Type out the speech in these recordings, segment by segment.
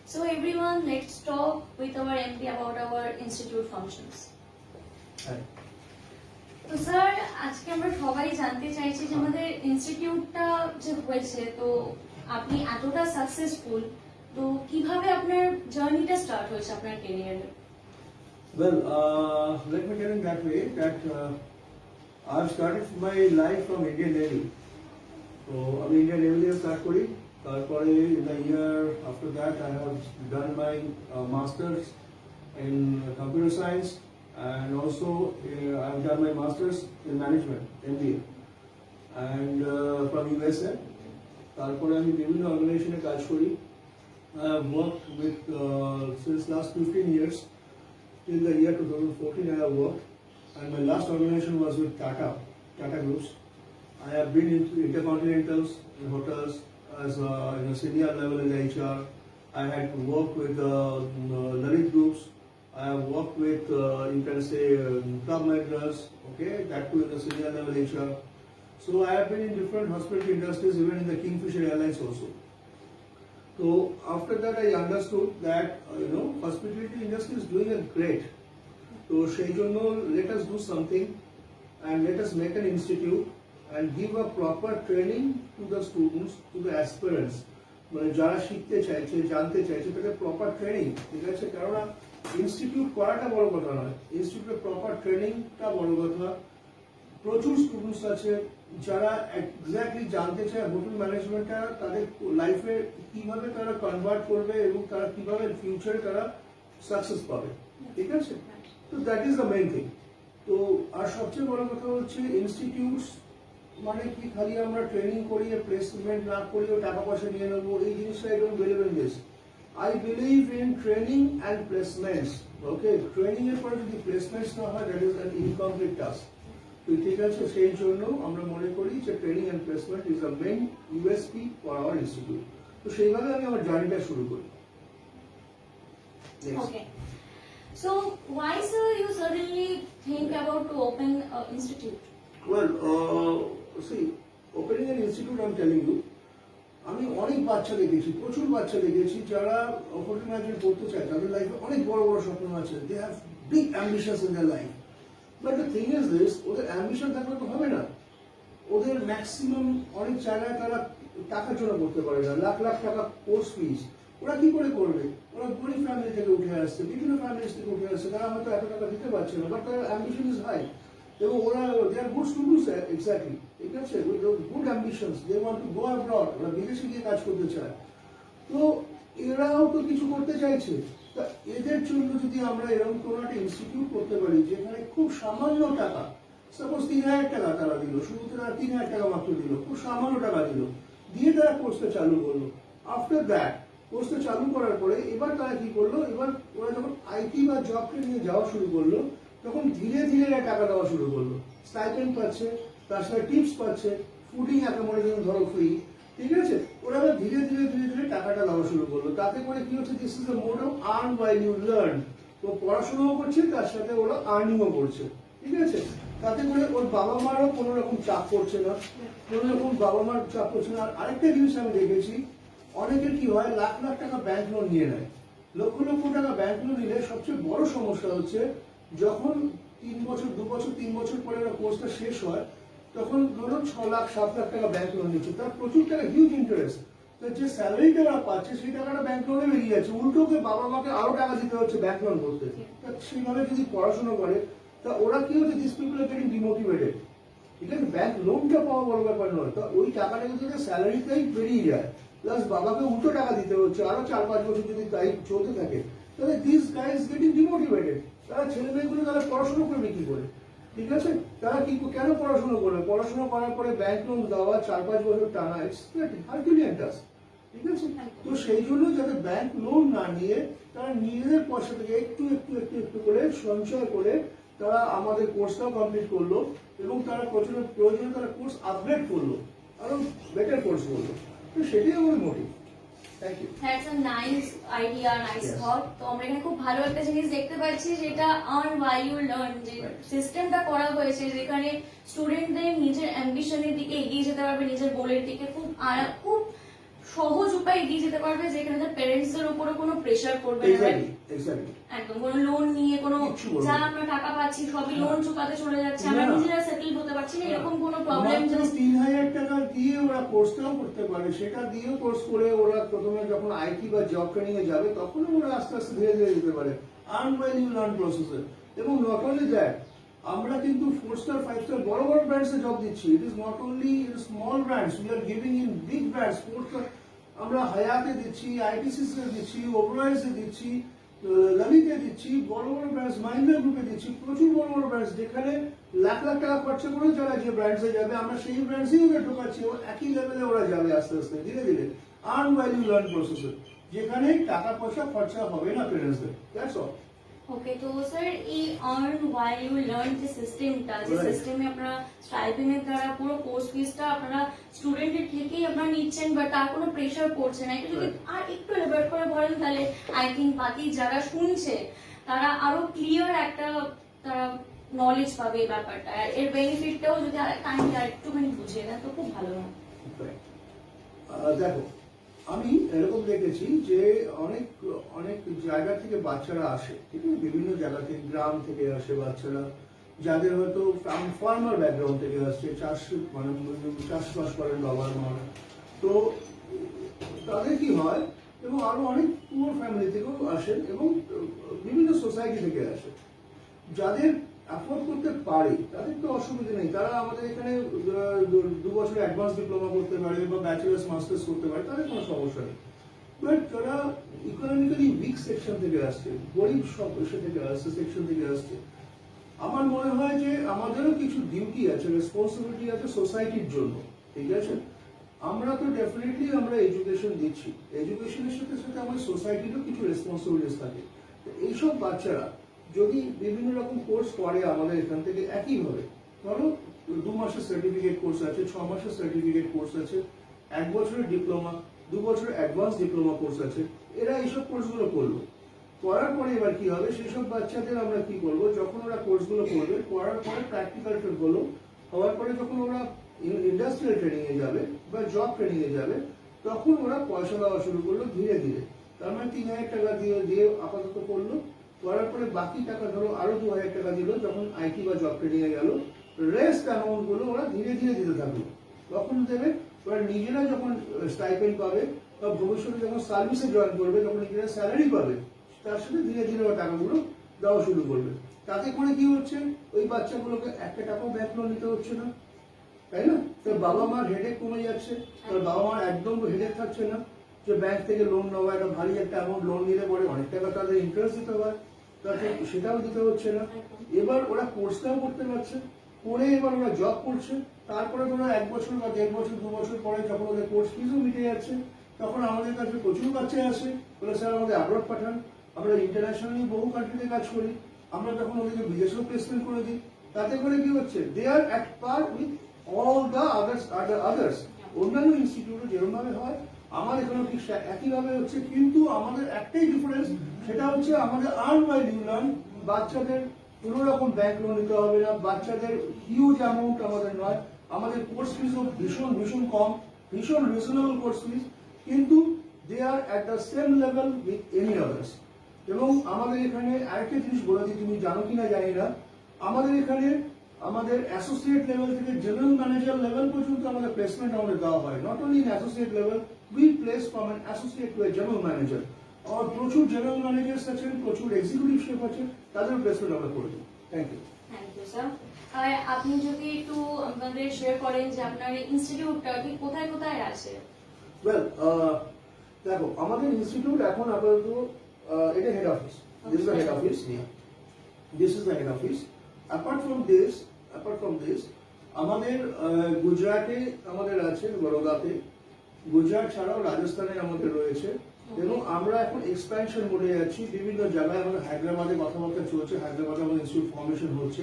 So everyone, let's talk with our MD about our institute functions. তো sir আজকে আমরা সবাই জানতে চাইছি যে আমাদের ইনস্টিটিউটটা যে হয়েছে, তো আপনি এতটা সাকসেসফুল, তো কিভাবে আপনার জার্নিটা স্টার্ট হয়েছে আপনার ক্যারিয়ারে? Well, let me tell you that way that I've started my life from Indian Navy. So আমি Indian Navy থেকে start করি, তারপরে in the year after that I have done my masters in computer science and also I've done my masters in management MBA and from USA. তারপরে আমি বিভিন্ন অর্গানাইজেশনে কাজ করি. I have worked with since last 15 years. Till the year 2014 I have worked, and my last organization was with Tata Groups. I have been into Intercontinentals, in hotels, as in a senior level in the HR. I had to work with Lalit Groups. I have worked with, you can say, Club Managers, okay, that too in the senior level HR. So I have been in different hospitality industries, even in the Kingfisher Airlines also. So after that I understood that hospitality industry is doing a great. So সেই জন্য let us do something and let us make an institute and give a proper training to the students, to the aspirants. মানে যারা শিখতে চাইছে, জানতে চাইছে তাদের proper training, ঠিক আছে? কারণ ইনস্টিটিউট করাটা বড় কথা নয়, ইনস্টিটিউটের প্রপার ট্রেনিংটা বড় কথা. প্রচুর স্টুডেন্টস আছে যারা এক্স্যাক্টলি জানতে চায় হোটেল ম্যানেজমেন্টটা তাদের লাইফে কিভাবে তারা কনভার্ট করবে এবং তারা কিভাবে ফিউচারে তারা সাকসেস পাবে, ঠিক আছে? তো that is the main thing. তো আর সবচেয়ে বড় কথা হচ্ছে ইনস্টিটিউটস মানে কি খালি আমরা ট্রেনিং করিয়ে প্লেসমেন্ট না করিয়ে টাকা পয়সা নিয়ে নেবো, এই জিনিসটা I don't believe in this. I believe in training and placements. Okay, training এর পরে যদি প্লেসমেন্টস না হয় that is an incomplete task. তো ঠিক আছে, সেই জন্য আমরা মনে করি যে training and placement is the main USP for our institute. তো সেইভাবে আমি আমার জার্নিটা শুরু করি. Okay. So why, sir, you suddenly think about to open an institute? Well, see, opening an institute, I'm telling you, আমি অনেক বাচ্চা দেখেছি, প্রচুর বাচ্চা দেখেছি যারা হোটেল ম্যানেজমেন্ট করতে চায়, তাদের লাইফে অনেক বড় বড় স্বপ্ন আছে. They have big ambitions in their life. But the thing is this, ওদের অ্যাম্বিশন থাকলে তো হবে না. ওদের ম্যাক্সিমাম অনেক জায়গায় তারা টাকার জন্য করতে পারে না. লাখ লাখ টাকা কোর্স ফিস, ওরা কি করে করবে? ওরা গরিব ফ্যামিলি থেকে উঠে আসছে, বিভিন্ন ফ্যামিলি থেকে উঠে আসছে, তারা হয়তো এত টাকা দিতে পারছে না, বাট তার অ্যাম্বিশন ইজ হাই. এবং ওরা they are good students, exactly, ঠিক আছে, good ambitions, they want to go abroad, ওরা বিদেশে গিয়ে কাজ করতে চায়. তো এরাও তো কিছু করতে চাইছে. তা এদের জন্য যদি আমরা এরকম কোনো একটা ইনস্টিটিউট করতে পারি যেখানে খুব সামান্য টাকা, সাপোজ 3,000 টাকা তারা দিল, শুরুতে তারা 3,000 টাকা মাত্র দিল, খুব সামান্য টাকা দিল, দিয়ে তারা কোর্সটা চালু করলো. আফটার দ্যাট কোর্সটা চালু করার পরে এবার তারা কি করলো, এবার ওরা যখন আইটি বা জব ট্রেনিংয়ে যাওয়া শুরু করলো, তখন ধীরে ধীরে টাকা দেওয়া শুরু করলো. স্টাইপেন্ড পাচ্ছে, তার সাথে টিপস পাচ্ছে, ফুডিং অ্যাকোমোডেশন ধরো ফ্রি, ঠিক আছে? ওরা ধীরে ধীরে ধীরে ধীরে টাকাটা দেওয়া শুরু করলো. তাতে করে কি হচ্ছে, this is the mode of earn while you learn. তো পড়াশোনাও করছে, তার সাথে ওরা আর্নিংও করছে, ঠিক আছে? তাতে করে ওর বাবা মারও কোনো রকম চাপ পড়ছে না, কোনো রকম বাবা মার চাপ পড়ছে না. আর আরেকটা জিনিস আমি দেখেছি, অনেকের কি হয়, লাখ লাখ টাকা ব্যাংক লোন নিয়ে নেয়. লক্ষ লক্ষ টাকা ব্যাংক লোন নিলে সবচেয়ে বড় সমস্যা হচ্ছে যখন 3 বছর 2 বছর 3 বছর পরে কোর্সটা শেষ হয়, তখন ধরো 6 লাখ 7 লাখ টাকা ব্যাংক লোন নিচ্ছে, তার প্রচুর টাকা হিউজ ইন্টারেস্ট. যে স্যালারিটা ওরা পাচ্ছে সেই টাকাটা ব্যাংক লোনে বেরিয়ে যাচ্ছে, উল্টো ওকে বাবা মাকে আরো টাকা দিতে হচ্ছে ব্যাংক লোন করতে. সেইভাবে যদি পড়াশোনা করে তা ওরা কি হচ্ছে, this people are getting demotivated, ঠিক আছে? ব্যাংক লোনটা পাওয়া বড় ব্যাপার নয়, তো ওই টাকাটা যদি স্যালারিটাই বেরিয়ে যায়, প্লাস বাবাকে উল্টো টাকা দিতে হচ্ছে আরো 4-5 বছর যদি তাই চলতে থাকে, তাহলে দিস গাইজ গেটিং ডিমোটিভেটেড. তারা ছেলে মেয়েগুলো তারা পড়াশোনা করবে কি করে, ঠিক আছে? তারা কি কেন পড়াশোনা করবে? পড়াশোনা করার পরে ব্যাংক লোন দেওয়া 4-5 বছর টানা, ইটস হারকিউলিয়ান টাস্ক, ঠিক আছে? তো সেই জন্য যাতে ব্যাংক লোন না নিয়ে তারা নিজেদের পয়সা থেকে একটু একটু একটু একটু করে সঞ্চয় করে তারা আমাদের কোর্সটাও কমপ্লিট করলো এবং তারা প্রয়োজনে তারা কোর্স আপগ্রেড করলো, আরো বেটার কোর্স করলো. তো সেটাই আমার motive. Thank you. That's a nice idea, nice thought. তো আমরা এখানে খুব ভালো একটা জিনিস দেখতে পাচ্ছি, যেটা earn while you learn, যে সিস্টেমটা করা হয়েছে যেখানে স্টুডেন্টদের নিজের অ্যাম্বিশনের দিকে এগিয়ে যেতে পারবে, নিজের গোলের দিকে খুব সহজ উপায় এগিয়ে যেতে পারবে, যেখানে তার প্যারেন্টসদের উপরও কোনো প্রেশার করবে না এক্স্যাক্টলি এক্স্যাক্টলি একদম কোনো লোন নিয়ে কোনো কিচ্ছু বলবো যা না। আমরা টাকা পাচ্ছি সবই না। লোন চুকাতে চলে যাচ্ছে আমরা না। নিজেরা সেটেল হতে পারছি না এরকম কোনো প্রবলেম মাত্র 3,000 টাকা দিয়ে ওরা কোর্সটাও করতে পারে, সেটা দিয়েও কোর্স করে ওরা প্রথমে যখন আইটি বা জব ট্রেনিং এ যাবে তখন ওরা আস্তে আস্তে ধীরে ধীরে যেতে পারে আর্ন বাই ইউ লার্ন প্রসেসে। এবং নট অনলি দ্যাট, আমরা কিন্তু 4 স্টার 5 স্টার বড় বড় ব্র্যান্ডসে জব দিচ্ছি। It is not only small brands, we are giving in big brands. আমরা হায়াতে দিচ্ছি, আইটিসিসে দিচ্ছি, ওভারঅয়েলসে দিচ্ছি, ললিতে দিচ্ছি, বড় বড় ব্র্যান্ডস মাহিন্দ্রা গ্রুপে দিচ্ছি, প্রচুর বড় বড় ব্র্যান্ডস যেখানে লাখ লাখ টাকা খরচা করেও যারা যে ব্র্যান্ডসে যাবে আমরা সেই ব্র্যান্ডসেই ওদের ঢোকাচ্ছি এবং একই লেভেলে ওরা যাবে আস্তে আস্তে ধীরে ধীরে আর্ন ভ্যালু লার্ন প্রসেসে, যেখানে টাকা পয়সা খরচা হবে না পেরেন্টসদের। That's all. ওকে, তো স্যার এই আর্ন ভ্যালু লার্ন যে সিস্টেমটা, যে Right. সিস্টেমে আপনারা স্টাইপেন্ডের দ্বারা পুরো কোর্স ফিসটা আপনারা স্টুডেন্টের থেকেই আপনারা নিচ্ছেন বা তার কোনো প্রেশার পড়ছে না, এটা যদি আর একটু এলাবোরেট করে বলেন তাহলে আই থিঙ্ক বাকি যারা শুনছে তারা আরো ক্লিয়ার একটা তারা নলেজ পাবে এই ব্যাপারটা, আর এর বেনিফিটটাও যদি কাইন্ডলি আর একটুখানি বুঝিয়ে দেন তো খুব ভালো হয়। দেখো, আমি এরকম দেখেছি যে অনেক অনেক জায়গা থেকে বাচ্চারা আসে, ঠিক আছে, বিভিন্ন জায়গা থেকে, গ্রাম থেকে আসে বাচ্চারা, যাদের হয়তো ফার্মার ব্যাকগ্রাউন্ড থেকে আসছে, মানে চাষবাস করেন বাবার মা। তো তাদের কি হয়, এবং আরো অনেক পুয়ার ফ্যামিলি থেকেও আসেন এবং বিভিন্ন সোসাইটি থেকে আসে। যাদের অ্যাফোর্ড করতে পারে তাদের তো অসুবিধা নেই, তারা আমাদের এখানে 2 বছর অ্যাডভান্স ডিপ্লোমা করতে পারে বা ব্যাচেলার্স মাস্টার্স করতে পারে, তাদের কোনো সমস্যা নেই। বাট যারা ইকোনমিক্যালি উইক সেকশন থেকে আসছে, গরিব সব থেকে আসছে, সেকশন থেকে আসছে, আমার মনে হয় যে আমাদেরও কিছু ডিউটি আছে, রেসপন্সিবিলিটি আছে সোসাইটির জন্য, ঠিক আছে। আমরা তো ডেফিনেটলি আমরা এডুকেশন দিচ্ছি, এডুকেশনের সাথে সাথে আমাদের সোসাইটিরও কিছু রেসপন্সিবিলিটিস থাকে। তো এইসব বাচ্চারা যদি বিভিন্ন রকম কোর্স করে আমাদের এখান থেকে একইভাবে, ধরো 2 মাসের সার্টিফিকেট কোর্স আছে, 6 মাসের সার্টিফিকেট কোর্স আছে, 1 বছরের ডিপ্লোমা, 2 বছরের অ্যাডভান্স ডিপ্লোমা কোর্স আছে, এরা এইসব কোর্সগুলো করলো। করার পরে এবার কি হবে, সেসব বাচ্চাদের আমরা কি করবো, যখন ওরা কোর্সগুলো করবে, করার পরে প্র্যাকটিক্যাল হলো, হওয়ার পরে যখন ওরা ইন্ডাস্ট্রিয়াল ট্রেনিং এ যাবে বা জব ট্রেনিং এ যাবে, তখন ওরা পয়সা দেওয়া শুরু করলো ধীরে ধীরে। তার মানে 3,000 টাকা দিয়ে আপাতত করলো, করার পরে বাকি টাকা ধরো আরো 2,000 টাকা দিল যখন আইটি বা জব ট্রেনিং এ গেল, রেস্ট অ্যামাউন্ট গুলো ওরা ধীরে ধীরে দিতে থাকলো। তখন দেবে ওরা নিজেরা যখন স্টাইপেন্ড পাবে বা ভবিষ্যতে যখন সার্ভিসে জয়েন করবে, যখন নিজেরা স্যালারি পাবে, তার সাথে ধীরে ধীরে ওরা টাকাগুলো দেওয়া শুরু করবে। তাতে করে কি হচ্ছে, ওই বাচ্চাগুলোকে একটা টাকাও ব্যাংক লোন নিতে হচ্ছে না, তাই না? তার বাবা মার হেডেক কমে যাচ্ছে, তার বাবা মার একদম হেডেক থাকছে না যে ব্যাংক থেকে লোন নেওয়া, একটা ভারী একটা অ্যামাউন্ট লোন নিলে পরে অনেক টাকা তাদের ইন্টারেস্ট দিতে হয়, তাতে সেটাও দিতে হচ্ছে না। এবার ওরা কোর্সটাও করতে পারছে, করে এবার ওরা জব করছে, তারপরে ওরা 1 বছর বা 1.5 বছর 2 বছর পরে যখন ওদের কোর্স ফিজও মিটে যাচ্ছে, তখন আমাদের কাছে প্রচুর বাচ্চা আসে, বলে স্যার আমাদের অ্যাব্রড পাঠান, আমরা ইন্টারন্যাশনালি বহু কান্ট্রিতে কাজ করি, আমরা তখন ওদেরকে বিদেশেও প্লেসমেন্ট করে দিই। তাতে করে কি হচ্ছে, they are at par with all the others. অন্যান্য ইনস্টিটিউটে যেরকম ভাবে হয় আমার এখানে ঠিক একইভাবে হচ্ছে, কিন্তু আমাদের একটাই ডিফারেন্স, সেটা হচ্ছে আমাদের আর্ন বাই ইউ লার্ন। বাচ্চাদের কোনো রকম ব্যাংক লোন নিতে হবে না, বাচ্চাদের হিউজ অ্যামাউন্ট আমাদের নয়, আমাদের কোর্স ফিজও ভীষণ ভীষণ কম, ভীষণ রিজনেবল কোর্স ফিজ, কিন্তু they are at the same level with any others. এবং আমাদের এখানে আরেকটা জিনিস বলে দিই, তুমি জানো কিনা জানি না, আমাদের এখানে আমাদের অ্যাসোসিয়েট লেভেল থেকে জেনারেল ম্যানেজার লেভেল পর্যন্ত আমাদের প্লেসমেন্ট আমাদের দেওয়া হয়। Not only in associate level, we place from an associate to a general manager. আর প্রচুর জেনারেল ম্যানেজার্স আছেন, প্রচুর এক্সিকিউটিভ শেফ আছেন, তাদের প্লেসমেন্ট আমরা করে দিই। Thank you. Thank you sir. আর আপনি যদি একটু আমাদের শেয়ার করেন যে আপনার ইনস্টিটিউটটা ঠিক কোথায় কোথায় আছে? ওয়েল, দেখো আমাদের ইনস্টিটিউট এখন আপাতত এটা head office, this is the head office, this is the head office. Apart from this আমাদের গুজরাটে আমাদের আছে, বরোদাতে, গুজরাট ছাড়াও রাজস্থানে আমাদের রয়েছে, এবং আমরা এখন এক্সপ্যানশন মোডে যাচ্ছি বিভিন্ন জায়গায়। আমাদের হায়দ্রাবাদে কথাবার্তা চলছে, হায়দ্রাবাদে আমাদের ইনস্টিটিউট ফর্মেশন হচ্ছে,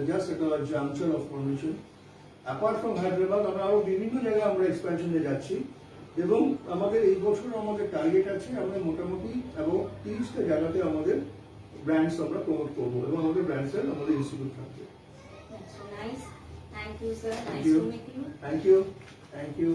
জাস্ট একটা junction of formation. Apart from Hyderabad আমরা আরো বিভিন্ন জায়গায় আমরা এক্সপ্যানশনে যাচ্ছি, এবং আমাদের এই বছর আমাদের টার্গেট আছে আমরা মোটামুটি এবং 30টা জায়গাতে আমাদের ব্র্যান্ডস আমরা প্রমোট করবো, এবং আমাদের ব্র্যান্ডসের আমাদের ইনস্টিটিউট থাকবে। Nice, thank you sir, Thank nice you. To meet you. Thank you. Thank you.